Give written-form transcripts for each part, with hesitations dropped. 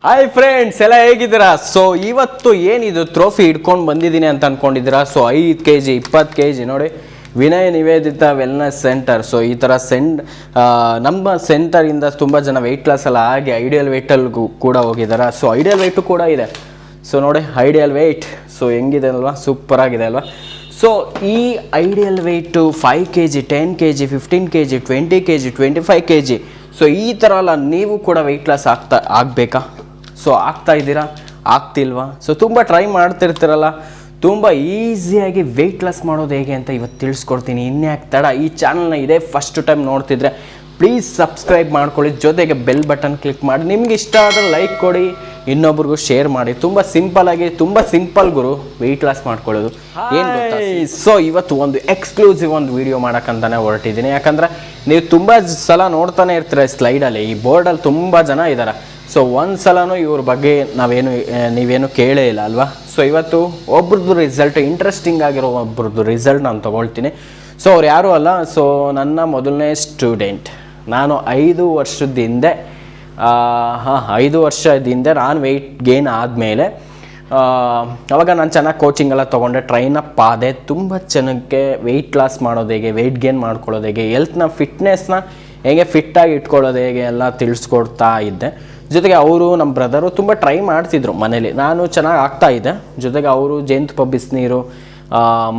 Hi friends, ಎಲ್ಲ ಹೇಗಿದ್ದೀರಾ? So ಇವತ್ತು ಏನಿದು ಟ್ರೋಫಿ ಹಿಡ್ಕೊಂಡು ಬಂದಿದ್ದೀನಿ ಅಂತ ಅನ್ಕೊಂಡಿದ್ದೀರಾ? ಸೊ 5 kg 20 kg ನೋಡಿ, Vinay Nivedita wellness centre. So ಈ ಥರ ನಮ್ಮ ಸೆಂಟರಿಂದ ತುಂಬ ಜನ ವೆಯ್ಟ್ ಲಾಸ್ ಎಲ್ಲ ಆಗಿ ಐಡಿಯಲ್ ವೆಯ್ಟಲ್ಗೂ ಕೂಡ ಹೋಗಿದ್ದಾರೆ. ಸೊ ಐಡಿಯಲ್ ವೆಯ್ಟು ಕೂಡ ಇದೆ. ಸೊ ನೋಡಿ ಐಡಿಯಲ್ ವೆಯ್ಟ್ ಸೊ ಹೆಂಗಿದೆ ಅಲ್ವಾ, ಸೂಪರ್ ಆಗಿದೆ ಅಲ್ವಾ. ಸೊ ಈ ideal weight 5 kg 10 kg 15 kg 20 kg 25 kg. So ಈ ಥರ ಎಲ್ಲ ನೀವು ಕೂಡ ವೆಯ್ಟ್ ಲಾಸ್ ಆಗಬೇಕಾ? ಸೊ ಆಗ್ತಾ ಇದ್ದೀರಾ, ಆಗ್ತಿಲ್ವಾ? ಸೊ ತುಂಬ ಟ್ರೈ ಮಾಡ್ತಿರ್ತೀರಲ್ಲ, ತುಂಬ ಈಸಿಯಾಗಿ ವೆಯ್ಟ್ ಲಾಸ್ ಮಾಡೋದು ಹೇಗೆ ಅಂತ ಇವತ್ತು ತಿಳಿಸ್ಕೊಡ್ತೀನಿ. ಇನ್ಯಾಕೆ ತಡ, ಈ ಚಾನಲ್ನ ಇದೇ ಫಸ್ಟ್ ಟೈಮ್ ನೋಡ್ತಿದ್ರೆ ಪ್ಲೀಸ್ ಸಬ್ಸ್ಕ್ರೈಬ್ ಮಾಡ್ಕೊಳ್ಳಿ, ಜೊತೆಗೆ ಬೆಲ್ ಬಟನ್ ಕ್ಲಿಕ್ ಮಾಡಿ, ನಿಮ್ಗೆ ಇಷ್ಟ ಆದರೆ ಲೈಕ್ ಕೊಡಿ, ಇನ್ನೊಬ್ರಿಗೂ ಶೇರ್ ಮಾಡಿ. ತುಂಬ ಸಿಂಪಲ್ ಗುರು ವೆಯ್ಟ್ ಲಾಸ್ ಮಾಡ್ಕೊಳ್ಳೋದು ಏನು ಗೊತ್ತಾ? ಸೊ ಇವತ್ತು ಒಂದು ಎಕ್ಸ್ಕ್ಲೂಸಿವ್ ಒಂದು ವಿಡಿಯೋ ಮಾಡೋಕ್ಕಂತಾನೆ ಹೊರಟಿದ್ದೀನಿ. ಯಾಕಂದರೆ ನೀವು ತುಂಬ ಸಲ ನೋಡ್ತಾನೆ ಇರ್ತೀರ ಸ್ಲೈಡಲ್ಲಿ, ಈ ಬೋರ್ಡಲ್ಲಿ ತುಂಬ ಜನ ಇದ್ದಾರೆ. ಸೊ ಒಂದು ಸಲನೂ ಇವ್ರ ಬಗ್ಗೆ ನೀವೇನು ಕೇಳೇ ಇಲ್ಲ ಅಲ್ವಾ. ಸೊ ಇವತ್ತು ಒಬ್ರದ್ದು ರಿಸಲ್ಟ್, ಇಂಟ್ರೆಸ್ಟಿಂಗ್ ಆಗಿರೋ ಒಬ್ರದ್ದು ರಿಸಲ್ಟ್ ನಾನು ತೊಗೊಳ್ತೀನಿ. ಸೊ ಅವ್ರು ಯಾರೂ ಅಲ್ಲ, ಸೊ ನನ್ನ ಮೊದಲನೇ ಸ್ಟೂಡೆಂಟ್. ನಾನು 5 ವರ್ಷದ ಹಿಂದೆ 5 ವರ್ಷದ ಹಿಂದೆ ನಾನು ವೆಯ್ಟ್ ಗೇನ್ ಆದಮೇಲೆ ಅವಾಗ ನಾನು ಚೆನ್ನಾಗಿ ಕೋಚಿಂಗ್ ಎಲ್ಲ ತೊಗೊಂಡೆ, ಟ್ರೈನಪ್ ಆದೆ. ತುಂಬ ಜನಕ್ಕೆ ವೆಯ್ಟ್ ಲಾಸ್ ಮಾಡೋದು ಹೇಗೆ, ವೆಯ್ಟ್ ಗೇನ್ ಮಾಡ್ಕೊಳ್ಳೋದು ಹೇಗೆ, ಹೆಲ್ತ್ನ ಫಿಟ್ನೆಸ್ನ ಹೇಗೆ ಫಿಟ್ಟಾಗಿ ಇಟ್ಕೊಳ್ಳೋದು ಹೇಗೆ ಎಲ್ಲ ತಿಳಿಸ್ಕೊಡ್ತಾ ಇದ್ದೆ. ಜೊತೆಗೆ ಅವರು ನಮ್ಮ ಬ್ರದರು ತುಂಬ ಟ್ರೈ ಮಾಡ್ತಿದ್ರು ಮನೇಲಿ, ನಾನು ಚೆನ್ನಾಗಿ ಆಗ್ತಾಯಿದ್ದೆ. ಜೊತೆಗೆ ಅವರು ಜೇನುತುಪ್ಪ ಬಿಸಿನೀರು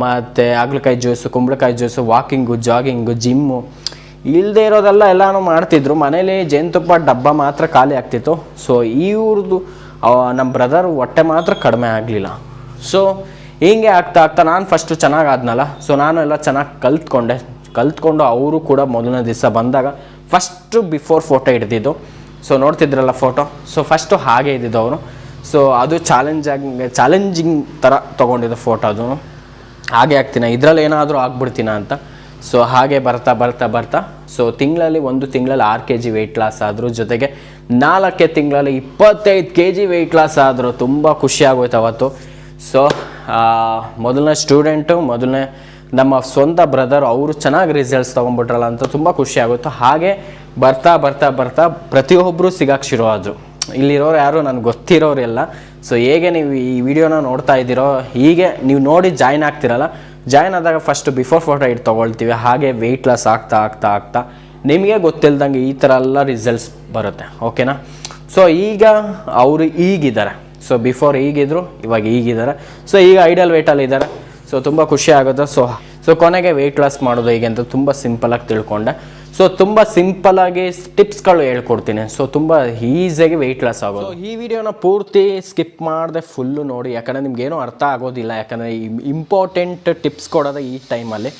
ಮತ್ತು ಹಾಗಲಕಾಯಿ ಜ್ಯೂಸು, ಕುಂಬಳಕಾಯಿ ಜ್ಯೂಸು, ವಾಕಿಂಗು, ಜಾಗಿಂಗು, ಜಿಮ್ಮು ಇಲ್ಲದೆ ಇರೋದೆಲ್ಲ ಎಲ್ಲನೂ ಮಾಡ್ತಿದ್ರು. ಮನೇಲಿ ಜೇನುತುಪ್ಪ ಡಬ್ಬ ಮಾತ್ರ ಖಾಲಿ ಆಗ್ತಿತ್ತು. ಸೊ ಇವ್ರದ್ದು ನಮ್ಮ ಬ್ರದರ್ ಹೊಟ್ಟೆ ಮಾತ್ರ ಕಡಿಮೆ ಆಗಲಿಲ್ಲ. ಸೊ ಹೀಗೆ ಆಗ್ತಾ ನಾನು ಫಸ್ಟು ಚೆನ್ನಾಗಿ ಆದ್ನಲ್ಲ, ಸೊ ನಾನು ಎಲ್ಲ ಚೆನ್ನಾಗಿ ಕಲ್ತ್ಕೊಂಡು ಅವರು ಕೂಡ ಮೊದಲನೇ ದಿವಸ ಬಂದಾಗ ಫಸ್ಟು ಬಿಫೋರ್ ಫೋಟೋ ಹಿಡ್ದಿದ್ದು. ಸೊ ನೋಡ್ತಿದ್ರಲ್ಲ ಫೋಟೋ, ಸೊ ಫಸ್ಟು ಹಾಗೆ ಇದ್ದಿದ್ದು ಅವರು. ಸೊ ಅದು ಚಾಲೆಂಜಿಂಗ್ ಥರ ತೊಗೊಂಡಿದ್ದು ಫೋಟೋ. ಅದು ಹಾಗೆ ಆಗ್ತೀನ, ಇದರಲ್ಲಿ ಏನಾದರೂ ಆಗ್ಬಿಡ್ತೀನ ಅಂತ. ಸೊ ಹಾಗೆ ಬರ್ತಾ ಸೊ ತಿಂಗಳಲ್ಲಿ 1 ತಿಂಗಳಲ್ಲಿ 6 kg ವೆಯ್ಟ್ ಲಾಸ್ ಆದರು. ಜೊತೆಗೆ 4 ತಿಂಗಳಲ್ಲಿ 25 kg ವೆಯ್ಟ್ ಲಾಸ್ ಆದರು. ತುಂಬ ಖುಷಿ ಆಗೋಯ್ತು ಅವತ್ತು. ಸೊ ಮೊದಲನೇ ಸ್ಟೂಡೆಂಟು, ಮೊದಲನೇ ನಮ್ಮ ಸ್ವಂತ ಬ್ರದರ್, ಅವರು ಚೆನ್ನಾಗಿ ರಿಸಲ್ಟ್ಸ್ ತೊಗೊಂಡ್ಬಿಟ್ರಲ್ಲ ಅಂತ ತುಂಬ ಖುಷಿ ಆಗುತ್ತೆ. ಹಾಗೆ ಬರ್ತಾ ಪ್ರತಿಯೊಬ್ಬರು ಸಿಗಕ್ಕೆ ಶುರು ಆದರು. ಇಲ್ಲಿರೋರು ಯಾರು ನನಗೆ ಗೊತ್ತಿರೋರೆಲ್ಲ. ಸೊ ಹೇಗೆ ನೀವು ಈ ವಿಡಿಯೋನ ನೋಡ್ತಾ ಇದ್ದೀರೋ, ಹೀಗೆ ನೀವು ನೋಡಿ ಜಾಯ್ನ್ ಆಗ್ತಿರಲ್ಲ, ಜಾಯ್ನ್ ಆದಾಗ ಫಸ್ಟ್ ಬಿಫೋರ್ ಫೋಟೋ ಇಟ್ಟು ತೊಗೊಳ್ತೀವಿ. ಹಾಗೆ ವೆಯ್ಟ್ ಲಾಸ್ ಆಗ್ತಾ ನಿಮಗೆ ಗೊತ್ತಿಲ್ದಂಗೆ ಈ ಥರ ಎಲ್ಲ ರಿಸಲ್ಟ್ಸ್ ಬರುತ್ತೆ. ಓಕೆನಾ? ಸೊ ಈಗ ಅವರು ಈಗಿದ್ದಾರೆ. ಸೊ ಬಿಫೋರ್ ಹೀಗಿದ್ರು, ಇವಾಗ ಈಗಿದ್ದಾರೆ. ಸೊ ಈಗ ಐಡಿಯಲ್ ವೆಯ್ಟಲ್ಲಿ ಇದ್ದಾರೆ. ಸೊ ತುಂಬ ಖುಷಿ ಆಗುತ್ತೆ. ಸೊ ಕೊನೆಗೆ ವೆಯ್ಟ್ ಲಾಸ್ ಮಾಡೋದು ಹೇಗೆ ಅಂತ ತುಂಬ ಸಿಂಪಲಾಗಿ ತಿಳ್ಕೊಂಡೆ. ಸೊ ತುಂಬ ಸಿಂಪಲಾಗಿ ಟಿಪ್ಸ್ಗಳು ಹೇಳ್ಕೊಡ್ತೀನಿ. ಸೊ ತುಂಬ ಈಸಿಯಾಗಿ ವೆಯ್ಟ್ ಲಾಸ್ ಆಗೋದು. ಈ ವಿಡಿಯೋನ ಪೂರ್ತಿ ಸ್ಕಿಪ್ ಮಾಡದೆ ಫುಲ್ಲು ನೋಡಿ, ಯಾಕಂದರೆ ನಿಮ್ಗೇನು ಅರ್ಥ ಆಗೋದಿಲ್ಲ. ಯಾಕಂದರೆ ಇಂಪಾರ್ಟೆಂಟ್ ಟಿಪ್ಸ್ ಕೊಡೋದು ಈ ಟೈಮಲ್ಲಿ.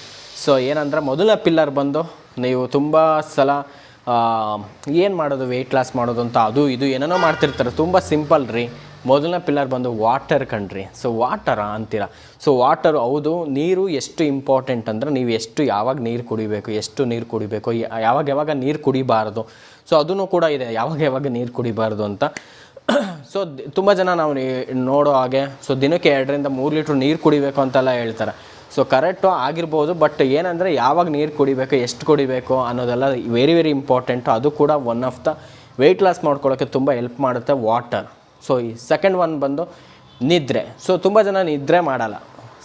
ಸೊ ಏನಂದರೆ ಮೊದಲನೇ ಪಿಲ್ಲರ್ ಬಂದು, ನೀವು ತುಂಬ ಸಲ ಏನು ಮಾಡೋದು ವೆಯ್ಟ್ ಲಾಸ್ ಮಾಡೋದು ಅಂತ ಅದು ಇದು ಏನೇನೋ ಮಾಡ್ತಿರ್ತಾರೆ. ತುಂಬ ಸಿಂಪಲ್ ರೀ. ಮೊದಲನೇ ಪಿಲ್ಲರ್ ಬಂದು ವಾಟರ್ ಕಣ್ರಿ. ಸೊ ವಾಟರ ಅಂತೀರ. ಸೊ ವಾಟರು, ಹೌದು, ನೀರು ಎಷ್ಟು ಇಂಪಾರ್ಟೆಂಟ್ ಅಂದರೆ ನೀವು ಯಾವಾಗ ನೀರು ಕುಡಿಬೇಕು, ಎಷ್ಟು ನೀರು ಕುಡಿಬೇಕು, ಯಾವಾಗ ನೀರು ಕುಡಿಬಾರ್ದು. ಸೊ ಅದೂ ಕೂಡ ಇದೆ, ಯಾವಾಗ ನೀರು ಕುಡಿಬಾರ್ದು ಅಂತ. ಸೊ ತುಂಬ ಜನ ನಾವು ನೋಡೋ ಹಾಗೆ ಸೊ ದಿನಕ್ಕೆ 2 ರಿಂದ 3 ಲೀಟ್ರ್ ನೀರು ಕುಡಿಬೇಕು ಅಂತೆಲ್ಲ ಹೇಳ್ತಾರೆ. ಸೊ ಕರೆಕ್ಟು ಆಗಿರ್ಬೋದು, ಬಟ್ ಏನಂದರೆ ಯಾವಾಗ ನೀರು ಕುಡಿಬೇಕು, ಎಷ್ಟು ಕುಡಿಬೇಕು ಅನ್ನೋದೆಲ್ಲ ವೆರಿ ಇಂಪಾರ್ಟೆಂಟು. ಅದು ಕೂಡ one of the weight loss ಮಾಡ್ಕೊಳ್ಳೋಕ್ಕೆ ತುಂಬ ಹೆಲ್ಪ್ ಮಾಡುತ್ತೆ ವಾಟರ್. ಸೊ ಈ ಸೆಕೆಂಡ್ ಒನ್ ಬಂದು ನಿದ್ರೆ. ಸೊ ತುಂಬ ಜನ ನಿದ್ರೆ ಮಾಡಲ್ಲ,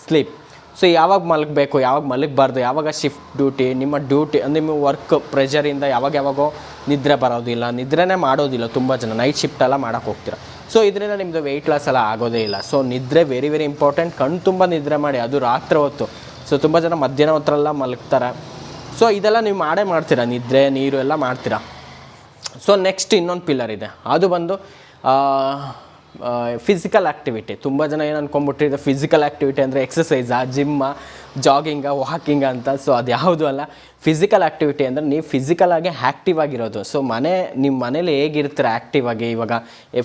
ಸ್ಲೀಪ್. ಸೊ ಯಾವಾಗ ಮಲಗಬೇಕು, ಯಾವಾಗ ಮಲಗಬಾರ್ದು, ಯಾವಾಗ ಶಿಫ್ಟ್ ಡ್ಯೂಟಿ, ನಿಮ್ಮ ವರ್ಕ್ ಪ್ರೆಷರಿಂದ ಯಾವಾಗೋ ನಿದ್ರೆ ಬರೋದಿಲ್ಲ, ನಿದ್ರೆನೇ ಮಾಡೋದಿಲ್ಲ. ತುಂಬ ಜನ ನೈಟ್ ಶಿಫ್ಟೆಲ್ಲ ಮಾಡೋಕ್ಕೆ ಹೋಗ್ತೀರ. ಸೊ ಇದರಿಂದ ನಿಮ್ಮದು ವೆಯ್ಟ್ ಲಾಸ್ ಎಲ್ಲ ಆಗೋದೇ ಇಲ್ಲ. ಸೊ ನಿದ್ರೆ ವೆರಿ ಇಂಪಾರ್ಟೆಂಟ್. ಕಣ್ಣು ತುಂಬ ನಿದ್ರೆ ಮಾಡಿ, ಅದು ರಾತ್ರಿ ಹೊತ್ತು. ಸೊ ತುಂಬ ಜನ ಮಧ್ಯಾಹ್ನ ಹೊತ್ತರೆಲ್ಲ ಮಲಗ್ತಾರೆ. ಸೊ ಇದೆಲ್ಲ ನೀವು ಮಾಡ್ತೀರಾ, ನಿದ್ರೆ, ನೀರು ಎಲ್ಲ ಮಾಡ್ತೀರಾ. ಸೊ ನೆಕ್ಸ್ಟ್ ಇನ್ನೊಂದು ಪಿಲ್ಲರ್ ಇದೆ, ಅದು ಬಂದು ಫಿಸಿಕಲ್ ಆ್ಯಕ್ಟಿವಿಟಿ. ತುಂಬ ಜನ ಏನು ಅಂದ್ಕೊಂಡ್ಬಿಟ್ಟಿದೆ ಫಿಸಿಕಲ್ ಆ್ಯಕ್ಟಿವಿಟಿ ಅಂದರೆ ಎಕ್ಸಸೈಸಾ, ಜಿಮ್ಮಾ, ಜಾಗಿಂಗ, ವಾಕಿಂಗ ಅಂತ. ಸೊ ಅದು ಯಾವುದೂ ಅಲ್ಲ. ಫಿಸಿಕಲ್ ಆ್ಯಕ್ಟಿವಿಟಿ ಅಂದರೆ ನೀವು ಫಿಸಿಕಲಾಗಿ ಆ್ಯಕ್ಟಿವ್ ಆಗಿರೋದು. ಸೊ ನಿಮ್ಮ ಮನೇಲಿ ಹೇಗಿರ್ತೀರ ಆ್ಯಕ್ಟಿವ್ ಆಗಿ. ಇವಾಗ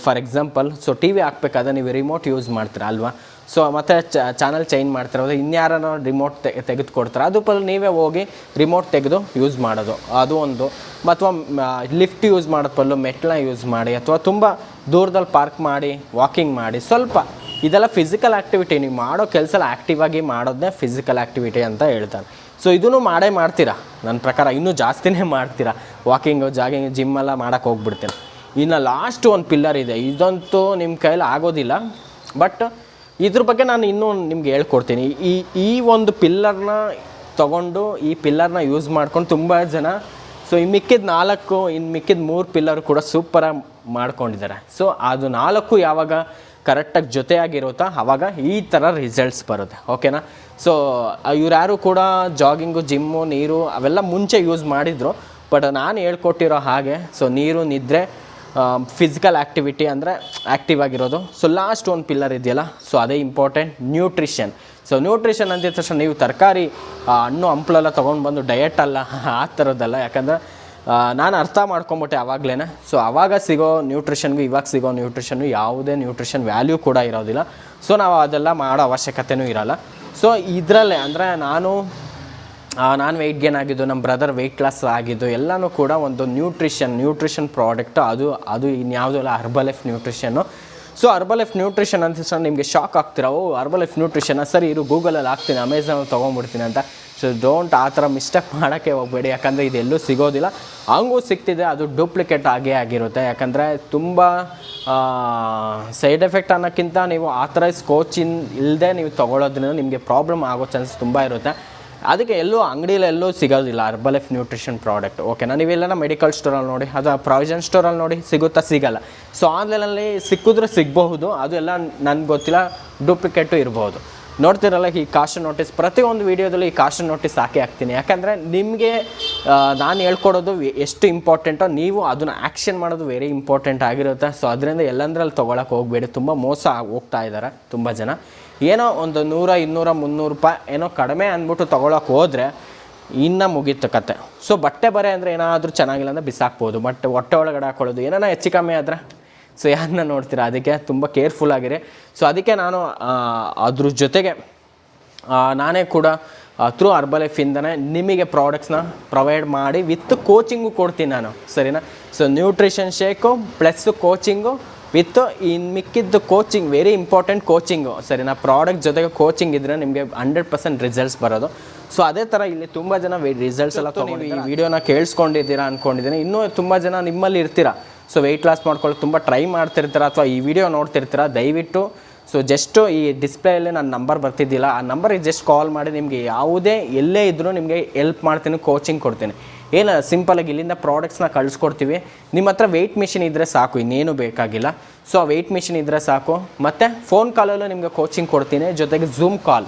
for example, so T V ಹಾಕ್ಬೇಕಾದ್ರೆ ನೀವು ರಿಮೋಟ್ ಯೂಸ್ ಮಾಡ್ತೀರಾ ಅಲ್ವಾ. ಸೊ ಮತ್ತು ಚಾನಲ್ ಚೇಂಜ್ ಮಾಡ್ತಿರೋದು, ಇನ್ಯಾರನ್ನ ರಿಮೋಟ್ ತೆಗೆದುಕೊಡ್ತಾರೆ, ಅದು ಬದಲು ನೀವೇ ಹೋಗಿ ರಿಮೋಟ್ ತೆಗೆದು ಯೂಸ್ ಮಾಡೋದು, ಅದು ಒಂದು. ಅಥವಾ ಲಿಫ್ಟ್ ಯೂಸ್ ಮಾಡೋದು ಬದಲು ಮೆಟ್ಲನ್ನ ಯೂಸ್ ಮಾಡಿ, ಅಥವಾ ತುಂಬ ದೂರದಲ್ಲಿ ಪಾರ್ಕ್ ಮಾಡಿ ವಾಕಿಂಗ್ ಮಾಡಿ. ಸ್ವಲ್ಪ ಇದೆಲ್ಲ ಫಿಸಿಕಲ್ ಆ್ಯಕ್ಟಿವಿಟಿ. ನೀವು ಮಾಡೋ ಕೆಲಸ ಆ್ಯಕ್ಟಿವ್ ಆಗಿ ಮಾಡೋದನ್ನೇ ಫಿಸಿಕಲ್ ಆ್ಯಕ್ಟಿವಿಟಿ ಅಂತ ಹೇಳ್ತಾರೆ. ಸೊ ಇದನ್ನು ಮಾಡ್ತೀರಾ, ನನ್ನ ಪ್ರಕಾರ ಇನ್ನೂ ಜಾಸ್ತಿನೇ ಮಾಡ್ತೀರಾ. ವಾಕಿಂಗು, ಜಾಗಿಂಗ್, ಜಿಮ್ಮೆಲ್ಲ ಮಾಡೋಕ್ಕೆ ಹೋಗ್ಬಿಡ್ತೀನಿ. ಇನ್ನು ಲಾಸ್ಟ್ ಒಂದು ಪಿಲ್ಲರ್ ಇದೆ, ಇದಂತೂ ನಿಮ್ಮ ಕೈಲಿ ಆಗೋದಿಲ್ಲ. ಬಟ್ ಇದ್ರ ಬಗ್ಗೆ ನಾನು ಇನ್ನೂ ನಿಮ್ಗೆ ಹೇಳ್ಕೊಡ್ತೀನಿ. ಈ ಒಂದು ಪಿಲ್ಲರ್ನ ತೊಗೊಂಡು ಈ ಪಿಲ್ಲರ್ನ ಯೂಸ್ ಮಾಡ್ಕೊಂಡು ತುಂಬ ಜನ ಸೊ ಈ ಮಿಕ್ಕಿದ 4 ಇನ್ನು ಮಿಕ್ಕಿದ 3 ಪಿಲ್ಲರ್ ಕೂಡ ಸೂಪರಾಗಿ ಮಾಡ್ಕೊಂಡಿದ್ದಾರೆ. ಸೊ ಅದು 4 ಯಾವಾಗ ಕರೆಕ್ಟಾಗಿ ಜೊತೆಯಾಗಿರುತ್ತೋ ಆವಾಗ ಈ ಥರ ರಿಸಲ್ಟ್ಸ್ ಬರುತ್ತೆ. ಓಕೆನಾ. ಸೊ ಇವ್ರು ಯಾರು ಕೂಡ ಜಾಗಿಂಗು, ಜಿಮ್ಮು, ನೀರು ಅವೆಲ್ಲ ಮುಂಚೆ ಯೂಸ್ ಮಾಡಿದರು. ಬಟ್ ನಾನು ಹೇಳ್ಕೊಟ್ಟಿರೋ ಹಾಗೆ ಸೊ ನೀರು, ನಿದ್ರೆ, ಫಿಸಿಕಲ್ ಆ್ಯಕ್ಟಿವಿಟಿ ಅಂದರೆ ಆ್ಯಕ್ಟಿವ್ ಆಗಿರೋದು. ಸೊ ಲಾಸ್ಟ್ ಒಂದು ಪಿಲ್ಲರ್ ಇದೆಯಲ್ಲ, ಸೊ ಅದೇ ಇಂಪಾರ್ಟೆಂಟ್, ನ್ಯೂಟ್ರಿಷನ್. ಸೊ ನ್ಯೂಟ್ರಿಷನ್ ಅಂದಿದ ತಕ್ಷಣ ನೀವು ತರಕಾರಿ, ಹಣ್ಣು ಹಂಪಲೆಲ್ಲ ತೊಗೊಂಡು ಬಂದು ಡಯಟ್ ಅಲ್ಲ, ಆ ಥರದ್ದಲ್ಲ. ಯಾಕಂದರೆ ನಾನು ಅರ್ಥ ಮಾಡ್ಕೊಂಬಿಟ್ಟೆ ಆವಾಗಲೇ. ಸೊ ಆವಾಗ ಸಿಗೋ ನ್ಯೂಟ್ರಿಷನ್ಗೂ ಇವಾಗ ಸಿಗೋ ನ್ಯೂಟ್ರಿಷನ್ನು ಯಾವುದೇ ನ್ಯೂಟ್ರಿಷನ್ ವ್ಯಾಲ್ಯೂ ಕೂಡ ಇರೋದಿಲ್ಲ. ಸೊ ನಾವು ಅದೆಲ್ಲ ಮಾಡೋ ಅವಶ್ಯಕತೆಯೂ ಇರೋಲ್ಲ. ಸೊ ಇದರಲ್ಲೇ ಅಂದರೆ ನಾನು ವೆಯ್ಟ್ ಗೇನ್ ಆಗಿದ್ದು, ನಮ್ಮ ಬ್ರದರ್ ವೆಯ್ಟ್ ಲಾಸ್ ಆಗಿದ್ದು ಎಲ್ಲನೂ ಕೂಡ ಒಂದು ನ್ಯೂಟ್ರಿಷನ್ ಪ್ರಾಡಕ್ಟ್. ಅದು ಇನ್ಯಾವುದೂ ಅಲ್ಲ, ಹರ್ಬಲೈಫ್ ನ್ಯೂಟ್ರಿಷನ್ನು. ಸೊ ಹರ್ಬಲೈಫ್ ನ್ಯೂಟ್ರಿಷನ್ ಅಂತ ನಿಮಗೆ ಶಾಕ್ ಆಗ್ತೀರಾ, ಓ ಹರ್ಬಲೈಫ್ ನ್ಯೂಟ್ರಿಷನ್ ಸರಿ ಇರು ಗೂಗಲಲ್ಲಿ ಹಾಕ್ತೀನಿ, ಅಮೆಝಾನಲ್ಲಿ ತೊಗೊಂಡ್ಬಿಡ್ತೀನಿ ಅಂತ. ಸೊ ಡೋಂಟ್ ಆ ಥರ ಮಿಸ್ಟೇಕ್ ಮಾಡೋಕ್ಕೆ ಹೋಗಬೇಡಿ. ಯಾಕಂದರೆ ಇದೆಲ್ಲೂ ಸಿಗೋದಿಲ್ಲ, ಹಂಗೂ ಸಿಗ್ತಿದೆ, ಅದು ಡೂಪ್ಲಿಕೇಟ್ ಆಗಿರುತ್ತೆ. ಯಾಕಂದರೆ ತುಂಬ ಸೈಡ್ ಎಫೆಕ್ಟ್ ಅನ್ನೋಕ್ಕಿಂತ ನೀವು ಆಥರೈಸ್ ಕೋಚಿಂಗ್ ಇಲ್ಲದೆ ನೀವು ತೊಗೊಳೋದ್ರಿಂದ ನಿಮಗೆ ಪ್ರಾಬ್ಲಮ್ ಆಗೋ ಚಾನ್ಸಸ್ ತುಂಬ ಇರುತ್ತೆ. ಅದಕ್ಕೆ ಅಂಗಡಿಯಲ್ಲೆಲ್ಲೂ ಸಿಗೋದಿಲ್ಲ ಹರ್ಬಲೈಫ್ ನ್ಯೂಟ್ರಿಷನ್ ಪ್ರಾಡಕ್ಟ್. ಓಕೆನಾ. ನೀವೆಲ್ಲ ಮೆಡಿಕಲ್ ಸ್ಟೋರಲ್ಲಿ ನೋಡಿ, ಅದು ಪ್ರಾವಿಷನ್ ಸ್ಟೋರಲ್ಲಿ ನೋಡಿ ಸಿಗಲ್ಲ. ಸೊ ಆನ್ಲೈನಲ್ಲಿ ಸಿಕ್ಕಿದ್ರೆ ಸಿಗಬಹುದು, ಅದು ಎಲ್ಲ ನನಗೆ ಗೊತ್ತಿಲ್ಲ, ಡೂಪ್ಲಿಕೇಟು ಇರ್ಬೋದು. ನೋಡ್ತಿರಲ್ಲ ಈ ಕಾಶನ್ ನೋಟಿಸ್, ಪ್ರತಿಯೊಂದು ವೀಡಿಯೋದಲ್ಲಿ ಈ ಕಾಶನ್ ನೋಟಿಸ್ ಹಾಕ್ತೀನಿ. ಯಾಕಂದರೆ ನಿಮಗೆ ನಾನು ಹೇಳ್ಕೊಡೋದು ಎಷ್ಟು ಇಂಪಾರ್ಟೆಂಟೋ ನೀವು ಅದನ್ನು ಆ್ಯಕ್ಷನ್ ಮಾಡೋದು ವೆರಿ ಇಂಪಾರ್ಟೆಂಟ್ ಆಗಿರುತ್ತೆ. ಸೊ ಅದರಿಂದ ಎಲ್ಲಂದ್ರಲ್ಲಿ ತೊಗೊಳಕ್ಕೆ ಹೋಗಬೇಡಿ. ತುಂಬ ಮೋಸ ಹೋಗ್ತಾ ಇದ್ದಾರೆ ತುಂಬ ಜನ. ಏನೋ ಒಂದು 100, 200, 300 ರೂಪಾಯಿ ಏನೋ ಕಡಿಮೆ ಅಂದ್ಬಿಟ್ಟು ತೊಗೊಳಕ್ಕೆ ಹೋದರೆ ಇನ್ನೂ ಮುಗೀತು ಕತೆ. ಸೊ ಬಟ್ಟೆ ಬರೆ ಅಂದರೆ ಏನಾದರೂ ಚೆನ್ನಾಗಿಲ್ಲ ಅಂದರೆ ಬಿಸಾಕ್ಬೋದು. ಬಟ್ ಹೊಟ್ಟೆ ಒಳಗಡೆ ಹಾಕೊಳ್ಳೋದು ಏನಾರ ಹೆಚ್ಚು ಕಮ್ಮಿ ಆದರೆ ಸೊ ಯಾರನ್ನ ನೋಡ್ತೀರಾ, ಅದಕ್ಕೆ ತುಂಬ ಕೇರ್ಫುಲ್ ಆಗಿರಿ. ಸೊ ಅದಕ್ಕೆ ನಾನು ಅದ್ರ ಜೊತೆಗೆ ನಾನೇ ಕೂಡ ಥ್ರೂ ಹರ್ಬಲೈಫಿಂದನೇ ನಿಮಗೆ ಪ್ರಾಡಕ್ಟ್ಸ್ನ ಪ್ರೊವೈಡ್ ಮಾಡಿ ವಿತ್ ಕೋಚಿಂಗು ಕೊಡ್ತೀನಿ ನಾನು, ಸರಿನಾ. So nutrition shake plus coaching with ಇನ್ನು ಮಿಕ್ಕಿದ್ದು ಕೋಚಿಂಗ್, ವೆರಿ ಇಂಪಾರ್ಟೆಂಟ್ ಕೋಚಿಂಗು, ಸರಿನಾ. ಪ್ರಾಡಕ್ಟ್ ಜೊತೆಗೆ ಕೋಚಿಂಗ್ ಇದ್ದರೆ ನಿಮಗೆ 100% ರಿಸಲ್ಟ್ಸ್ ಬರೋದು. ಸೊ ಅದೇ ಥರ ಇಲ್ಲಿ ತುಂಬ ಜನ ರಿಸಲ್ಟ್ಸ್ ಎಲ್ಲ ತೊಗೊಂಡು ಈ ವಿಡಿಯೋನ ಕೇಳಿಸ್ಕೊಂಡಿದ್ದೀರಾ ಅಂದ್ಕೊಂಡಿದ್ದೀನಿ. ಇನ್ನೂ ತುಂಬ ಜನ ನಿಮ್ಮಲ್ಲಿ ಇರ್ತೀರಾ, ಸೊ ವೆಯ್ಟ್ ಲಾಸ್ ಮಾಡ್ಕೊಳ್ಳೋಕೆ ತುಂಬ ಟ್ರೈ ಮಾಡ್ತಿರ್ತೀರ ಅಥವಾ ಈ ವಿಡಿಯೋ ನೋಡ್ತಿರ್ತೀರ. ದಯವಿಟ್ಟು ಸೊ ಜಸ್ಟು ಈ ಡಿಸ್ಪ್ಲೇಯಲ್ಲಿ ನನ್ನ ನಂಬರ್ ಬರ್ತಿದ್ದಿಲ್ಲ, ಆ ನಂಬರಿಗೆ ಜಸ್ಟ್ ಕಾಲ್ ಮಾಡಿ ನಿಮಗೆ ಯಾವುದೇ ಎಲ್ಲೇ ಇದ್ದರೂ ನಿಮಗೆ ಹೆಲ್ಪ್ ಮಾಡ್ತೀನಿ, ಕೋಚಿಂಗ್ ಕೊಡ್ತೀನಿ. ಏನು ಸಿಂಪಲಾಗಿ ಇಲ್ಲಿಂದ ಪ್ರಾಡಕ್ಟ್ಸ್ನ ಕಳಿಸ್ಕೊಡ್ತೀವಿ. ನಿಮ್ಮ ಹತ್ರ ವೆಯ್ಟ್ ಮಿಷಿನ್ ಇದ್ದರೆ ಸಾಕು, ಇನ್ನೇನು ಬೇಕಾಗಿಲ್ಲ. ಸೊ ಆ ವೆಯ್ಟ್ ಮಿಷಿನ್ ಇದ್ದರೆ ಸಾಕು. ಮತ್ತು ಫೋನ್ ಕಾಲಲ್ಲೂ ನಿಮಗೆ ಕೋಚಿಂಗ್ ಕೊಡ್ತೀನಿ, ಜೊತೆಗೆ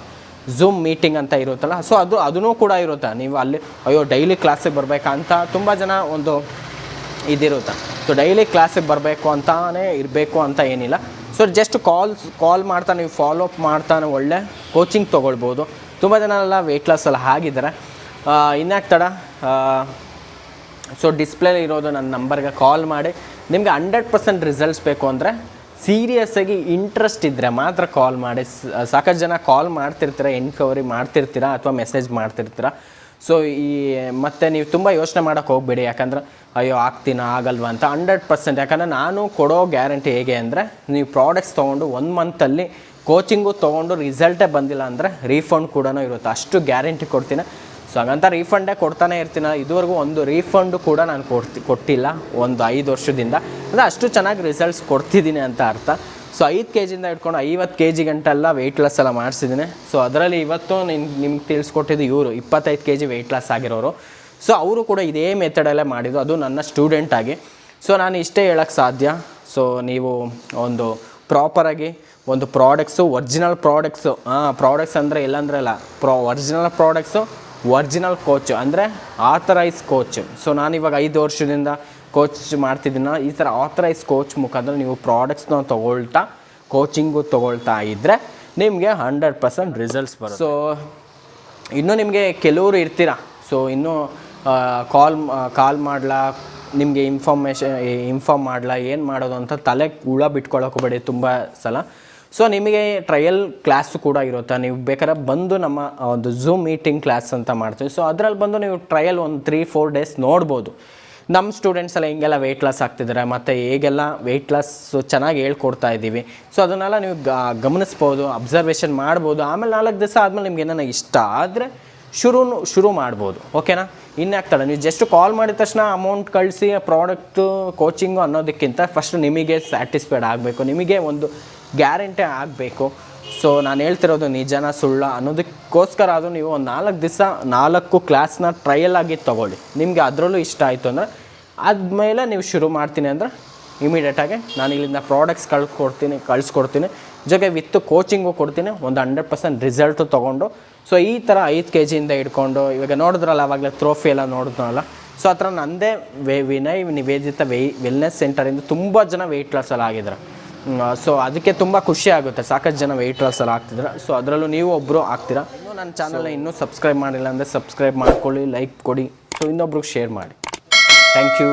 ಝೂಮ್ ಮೀಟಿಂಗ್ ಅಂತ ಇರುತ್ತಲ್ಲ, ಸೊ ಅದೂ ಕೂಡ ಇರುತ್ತೆ. ನೀವು ಅಲ್ಲಿ ಡೈಲಿ ಕ್ಲಾಸಿಗೆ ಬರಬೇಕಂತ ತುಂಬ ಜನ ಒಂದು ಇದಿರುತ್ತೆ. ಸೊ ಡೈಲಿ ಕ್ಲಾಸಿಗೆ ಬರಬೇಕು ಅಂತಾನೇ ಇರಬೇಕು ಅಂತ ಏನಿಲ್ಲ. ಸೊ ಜಸ್ಟ್ ಕಾಲ್ ಮಾಡ್ತಾ ನೀವು ಫಾಲೋ ಅಪ್ ಮಾಡ್ತಾನೆ ಒಳ್ಳೆ ಕೋಚಿಂಗ್ ತೊಗೊಳ್ಬೋದು. ತುಂಬ ಜನ ಎಲ್ಲ ವೆಯ್ಟ್ ಲಾಸಲ್ಲಿ ಆಗಿದ್ದಾರೆ. ಇನ್ಯಾಕೆ ತಡ, ಸೊ ಡಿಸ್ಪ್ಲೇ ಇರೋದು ನನ್ನ ನಂಬರ್ಗೆ ಕಾಲ್ ಮಾಡಿ. ನಿಮಗೆ 100% ರಿಸಲ್ಟ್ಸ್ ಬೇಕು ಅಂದರೆ ಸೀರಿಯಸ್ಸಾಗಿ ಇಂಟ್ರೆಸ್ಟ್ ಇದ್ದರೆ ಮಾತ್ರ ಕಾಲ್ ಮಾಡಿ. ಸಾಕಷ್ಟು ಜನ ಕಾಲ್ ಮಾಡ್ತಿರ್ತೀರ, ಎನ್ಕ್ವೈರಿ ಮಾಡ್ತಿರ್ತೀರ ಅಥವಾ ಮೆಸೇಜ್ ಮಾಡ್ತಿರ್ತೀರ. ಸೊ ಮತ್ತು ನೀವು ತುಂಬ ಯೋಚನೆ ಮಾಡೋಕ್ಕೆ ಹೋಗಬೇಡಿ, ಯಾಕಂದ್ರೆ ಅಯ್ಯೋ ಆಗ್ತೀನಾ ಆಗಲ್ವಾ ಅಂತ. 100%, ಯಾಕಂದರೆ ನಾನು ಕೊಡೋ ಗ್ಯಾರಂಟಿ ಹೇಗೆ ಅಂದರೆ ನೀವು ಪ್ರಾಡಕ್ಟ್ಸ್ ತೊಗೊಂಡು 1 ಮಂತಲ್ಲಿ ಕೋಚಿಂಗು ತೊಗೊಂಡು ರಿಸಲ್ಟೇ ಬಂದಿಲ್ಲ ಅಂದರೆ ರೀಫಂಡ್ ಕೂಡ ಇರುತ್ತೆ, ಅಷ್ಟು ಗ್ಯಾರಂಟಿ ಕೊಡ್ತೀನಿ. ಸೊ ಹಾಗಂತ ರೀಫಂಡೇ ಕೊಡ್ತಾನೆ ಇರ್ತೀನಿ. ಇದುವರೆಗೂ ಒಂದು ರೀಫಂಡು ಕೂಡ ನಾನು ಕೊಟ್ಟಿಲ್ಲ ಒಂದು 5 ವರ್ಷದಿಂದ. ಅಂದರೆ ಅಷ್ಟು ಚೆನ್ನಾಗಿ ರಿಸಲ್ಟ್ಸ್ ಕೊಡ್ತಿದ್ದೀನಿ ಅಂತ ಅರ್ಥ. ಸೊ 5 kgಯಿಂದ ಹಿಡ್ಕೊಂಡು 50 kg ಗಂಟೆಲ್ಲ ವೆಯ್ಟ್ ಲಾಸ್ ಎಲ್ಲ ಮಾಡಿಸಿದ್ದೀನಿ. ಸೊ ಅದರಲ್ಲಿ ಇವತ್ತು ನಿಮ್ಗೆ ತಿಳಿಸ್ಕೊಟ್ಟಿದ್ದು ಇವರು 25 kg ವೆಯ್ಟ್ ಲಾಸ್ ಆಗಿರೋರು. ಸೊ ಅವರು ಕೂಡ ಇದೇ ಮೆಥಡಲ್ಲೇ ಮಾಡಿದ್ದು, ಅದು ನನ್ನ ಸ್ಟೂಡೆಂಟ್ ಆಗಿ. ಸೊ ನಾನು ಇಷ್ಟೇ ಹೇಳೋಕ್ಕೆ ಸಾಧ್ಯ. ಸೊ ನೀವು ಒಂದು ಪ್ರಾಪರಾಗಿ ಒಂದು ಪ್ರಾಡಕ್ಟ್ಸು, ಒರಿಜಿನಲ್ ಪ್ರಾಡಕ್ಟ್ಸ್ ಅಂದರೆ ಎಲ್ಲಂದ್ರೆ ಅಲ್ಲ, ಒರಿಜಿನಲ್ ಪ್ರಾಡಕ್ಟ್ಸು, ಒರಿಜಿನಲ್ ಕೋಚ್ ಅಂದರೆ ಆಥರೈಸ್ ಕೋಚ್. ಸೊ ನಾನಿವಾಗ 5 ವರ್ಷದಿಂದ ಕೋಚ್ ಮಾಡ್ತಿದ್ದೀನ. ಈ ಥರ ಆಥರೈಸ್ ಕೋಚ್ ಮುಖಾಂತರ ನೀವು ಪ್ರಾಡಕ್ಟ್ಸ್ನ ತೊಗೊಳ್ತಾ ಕೋಚಿಂಗು ತೊಗೊಳ್ತಾ ಇದ್ದರೆ ನಿಮಗೆ 100% ರಿಸಲ್ಟ್ಸ್ ಬರುತ್ತೆ. ಸೊ ಇನ್ನೂ ನಿಮಗೆ ಕೆಲವರು ಇರ್ತೀರ, ಸೊ ಇನ್ನೂ ಕಾಲ್ ಮಾಡಲಾ, ನಿಮಗೆ ಇನ್ಫಾರ್ಮ್ ಮಾಡಲಾ, ಏನು ಮಾಡೋದು ಅಂತ ತಲೆ ಹುಳ ಬಿಟ್ಕೊಳ್ಳೋಕೆ ಹೋಗಬೇಡಿ ತುಂಬ ಸಲ. ಸೊ ನಿಮಗೆ ಟ್ರಯಲ್ ಕ್ಲಾಸು ಕೂಡ ಇರುತ್ತೆ. ನೀವು ಬೇಕಾದ್ರೆ ಬಂದು ನಮ್ಮ ಒಂದು ಝೂಮ್ ಮೀಟಿಂಗ್ ಕ್ಲಾಸ್ ಅಂತ ಮಾಡ್ತೀವಿ. ಸೊ ಅದರಲ್ಲಿ ಬಂದು ನೀವು ಟ್ರಯಲ್ ಒಂದು 3-4 ಡೇಸ್ ನೋಡ್ಬೋದು. ನಮ್ಮ ಸ್ಟೂಡೆಂಟ್ಸ್ ಎಲ್ಲ ಹಿಂಗೆಲ್ಲ ವೆಯ್ಟ್ ಲಾಸ್ ಆಗ್ತಿದ್ದಾರೆ, ಮತ್ತು ಹೇಗೆಲ್ಲ ವೆಯ್ಟ್ ಲಾಸ್ ಚೆನ್ನಾಗಿ ಹೇಳ್ಕೊಡ್ತಾ ಇದ್ದೀವಿ. ಸೊ ಅದನ್ನೆಲ್ಲ ನೀವು ಗಮನಿಸ್ಬೋದು, ಅಬ್ಸರ್ವೇಷನ್ ಮಾಡ್ಬೋದು. ಆಮೇಲೆ 4 ದಿವಸ ಆದಮೇಲೆ ನಿಮ್ಗೆ ಏನಾರ ಇಷ್ಟ ಆದರೆ ಶುರು ಮಾಡ್ಬೋದು. ಓಕೆನಾ. ಇನ್ನಾಗ್ತಾಳೆ. ನೀವು ಜಸ್ಟ್ ಕಾಲ್ ಮಾಡಿದ ತಕ್ಷಣ ಅಮೌಂಟ್ ಕಳಿಸಿ ಪ್ರಾಡಕ್ಟು ಕೋಚಿಂಗು ಅನ್ನೋದಕ್ಕಿಂತ ಫಸ್ಟ್ ನಿಮಗೆ ಸ್ಯಾಟಿಸ್ಫೈಡ್ ಆಗಬೇಕು, ನಿಮಗೆ ಒಂದು ಗ್ಯಾರಂಟಿ ಆಗಬೇಕು. ಸೊ ನಾನು ಹೇಳ್ತಿರೋದು ನಿಜನ ಸುಳ್ಳ ಅನ್ನೋದಕ್ಕೋಸ್ಕರ ಅದು ನೀವು ಒಂದು 4 ದಿವಸ 4 ಕ್ಲಾಸ್ನ ಟ್ರಯಲ್ ಆಗಿ ತೊಗೊಳ್ಳಿ. ನಿಮಗೆ ಅದರಲ್ಲೂ ಇಷ್ಟ ಆಯಿತು ಅಂದರೆ ಆದಮೇಲೆ ನೀವು ಶುರು ಮಾಡ್ತೀನಿ ಅಂದರೆ ಇಮಿಡಿಯೇಟಾಗಿ ನಾನು ಇಲ್ಲಿಂದ ಪ್ರಾಡಕ್ಟ್ಸ್ ಕಳಿಸ್ಕೊಡ್ತೀನಿ, ಜೊತೆಗೆ ವಿತ್ ಕೋಚಿಂಗು ಕೊಡ್ತೀನಿ, ಒಂದು 100% ರಿಸಲ್ಟು ತೊಗೊಂಡು. ಸೊ ಈ ಥರ 5 kg ಹಿಡ್ಕೊಂಡು ಇವಾಗ ನೋಡಿದ್ರಲ್ಲ ಆವಾಗಲೇ ಟ್ರೋಫಿ ಎಲ್ಲ ನೋಡಿದ್ನಲ್ಲ, ಸೊ ಆ ಥರ ನನ್ನದೇ ವಿನಯ್ ನಿವೇದಿತ ವೆಲ್ನೆಸ್ ಸೆಂಟರಿಂದ ತುಂಬ ಜನ ವೆಯ್ಟ್ ಲಾಸಲ್ಲಿ ಆಗಿದ್ದಾರೆ. ಸೊ ಅದಕ್ಕೆ ತುಂಬ ಖುಷಿ ಆಗುತ್ತೆ, ಸಾಕಷ್ಟು ಜನ ವೆಯ್ಟ್ ಲಾಸಲ್ಲಿ ಆಗ್ತಿದ್ದಾರೆ. ಸೊ ಅದರಲ್ಲೂ ನೀವು ಒಬ್ಬರು ಆಗ್ತೀರಾ. ಇನ್ನೂ ನನ್ನ ಚಾನಲ್ನ ಇನ್ನೂ ಸಬ್ಸ್ಕ್ರೈಬ್ ಮಾಡಿಲ್ಲ ಅಂದರೆ ಸಬ್ಸ್ಕ್ರೈಬ್ ಮಾಡ್ಕೊಳ್ಳಿ, ಲೈಕ್ ಕೊಡಿ, ಸೊ ಇನ್ನೊಬ್ರಿಗೆ ಶೇರ್ ಮಾಡಿ. Thank you.